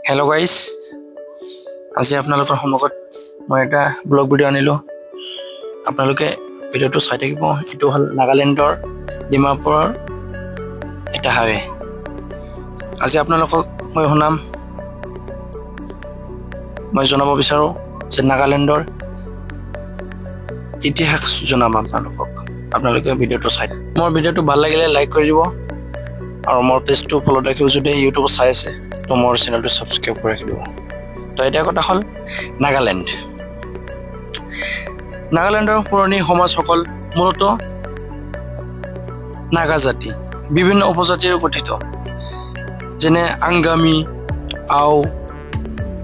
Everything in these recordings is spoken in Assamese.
হেল্ল' গাইজ, আজি আপোনালোকৰ সন্মুখত মই এটা ব্লগ ভিডিঅ' আনিলোঁ। আপোনালোকে ভিডিঅ'টো চাই থাকিব। এইটো হ'ল নাগালেণ্ডৰ ডিমাপুৰৰ এটা হাইৱে। আজি আপোনালোকক মই জনাব বিচাৰোঁ যে নাগালেণ্ডৰ ইতিহাস জনাম আপোনালোকে ভিডিঅ'টো চাই। মোৰ ভিডিঅ'টো ভাল লাগিলে লাইক কৰি দিব আৰু মোৰ পেজটো ফ'ল' ৰাখিব। যদি ইউটিউবত চাই আছে তো মোৰ চেনেলটো ছাবস্ক্ৰাইব কৰি ৰাখি দিব। তো এতিয়া কথা হ'ল নাগালেণ্ডৰ পুৰণি সমাজসকল মূলতঃ নাগা জাতি, বিভিন্ন উপজাতিৰে গঠিত, যেনে আংগামী, আও,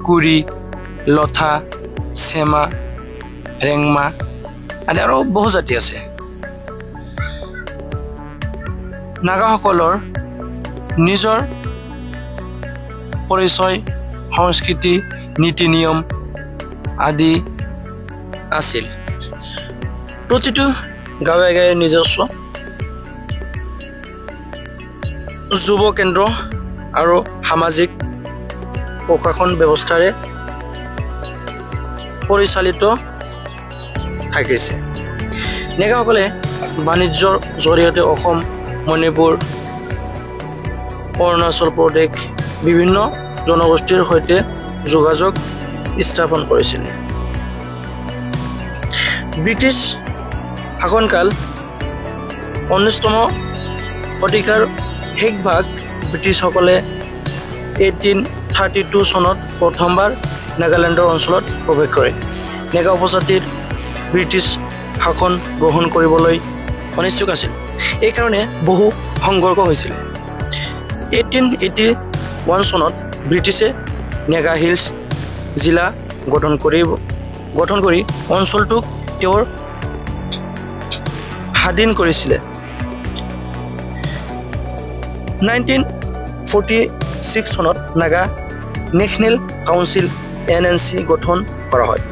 কুৰি, লথা, চেমা, ৰেংমা আদি আৰু বহু জাতি আছে। নাগাসকলৰ নিজৰ পৰিচয়, সংস্কৃতি, নীতি নিয়ম আদি আছিল। প্ৰতিটো গাঁৱে গাঁৱে নিজস্ব যুৱ কেন্দ্ৰ আৰু সামাজিক প্ৰশাসন ব্যৱস্থাৰে পৰিচালিত থাকিছে। নেগাসকলে বাণিজ্যৰ জৰিয়তে অসম, মণিপুৰ, অৰুণাচল প্ৰদেশ বিভিন্ন জনগোষ্ঠীৰ সৈতে যোগাযোগ স্থাপন কৰিছিলে। ব্ৰিটিছ শাসনকাল 19তম শতিকাৰ শেষ ভাগ ব্ৰিটিছসকলে 1832 চনত প্ৰথমবাৰ নাগালেণ্ডৰ অঞ্চলত প্ৰৱেশ কৰে। নেগা উপজাতিৰ ব্ৰিটিছ শাসন গ্ৰহণ কৰিবলৈ অনিচ্ছুক আছিল। এইকাৰণে বহু সংঘৰ্ষ হৈছিল। 1881 চনত ব্ৰিটিছে নেগা হিলছ জিলা গঠন কৰি অঞ্চলটোক তেওঁৰ স্বাধীন কৰিছিলে। 1946 চনত নাগা নেশ্যনেল কাউন্সিল NNC গঠন কৰা হয়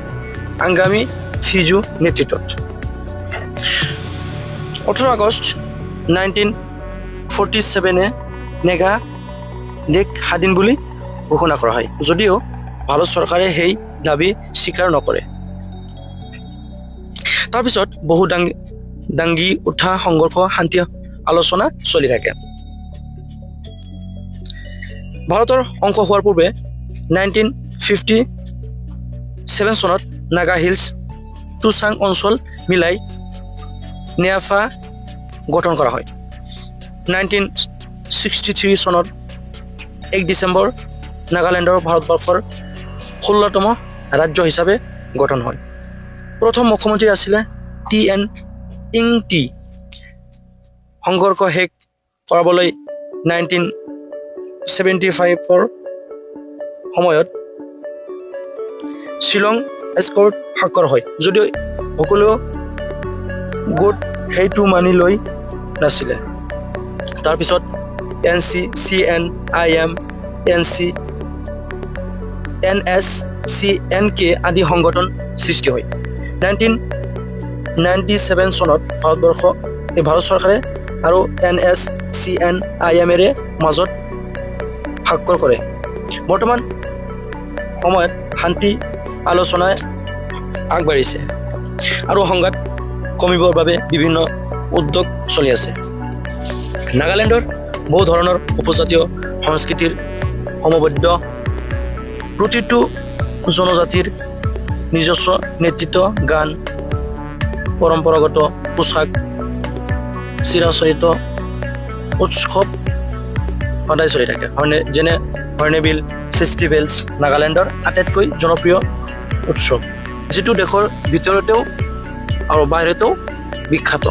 আংগামী ফিজু নেতৃত্বত। 18 আগষ্ট 1947 নেগা দেশ স্বাধীন বুলি ঘোষণা কৰা হয়, যদিও ভাৰত চৰকাৰে সেই দাবী স্বীকাৰ নকৰে। তাৰপিছত বহু দাঙ্গি উঠা সংঘৰ্ষ, শান্তি আলোচনা চলি থাকে। ভাৰতৰ অংশ হোৱাৰ পূৰ্বে 1957 চনত নাগা হিলছ টুচাং অঞ্চল মিলাই নেফা গঠন কৰা হয়। 1963 চনত 1 ডিচেম্বৰ নাগালেণ্ডৰ ভাৰতবৰ্ষৰ 16তম ৰাজ্য হিচাপে গঠন হয়। প্ৰথম মুখ্যমন্ত্ৰী আছিলে TN ইংতি। সংঘৰ্ষ শেষ কৰাবলৈ 1975ৰ সময়ত শ্বিলং এক্সকৰ্ড স্বাক্ষৰ হয়, যদিও সকলো গোট সেইটো মানি লৈ নাছিলে। তাৰপিছত NC, CN, IM, NC, NSCNK আদি সংগঠন সৃষ্টি হয়। 1997 চনত ভাৰত চৰকাৰে আৰু NSCN-IM ৰে মাজত স্বাক্ষৰ কৰে। বৰ্তমান সময়ত শান্তি আলোচনাই আগবাঢ়িছে আৰু সংঘাত কমিবৰ বাবে বিভিন্ন উদ্যোগ চলি আছে। নাগালেণ্ডৰ বহু ধৰণৰ উপজাতীয় সংস্কৃতিৰ সমবদ্ধ, প্ৰতিটো জনজাতিৰ নিজস্ব নেতৃত্ব, গান, পৰম্পৰাগত পোচাক, চিৰাচৰিত উৎসৱ সদায় চলি থাকে। যেনে হৰ্ণবিল ফেষ্টিভেলছ নাগালেণ্ডৰ আটাইতকৈ জনপ্ৰিয় উৎসৱ, যিটো দেশৰ ভিতৰতেও আৰু বাহিৰতেও বিখ্যাত।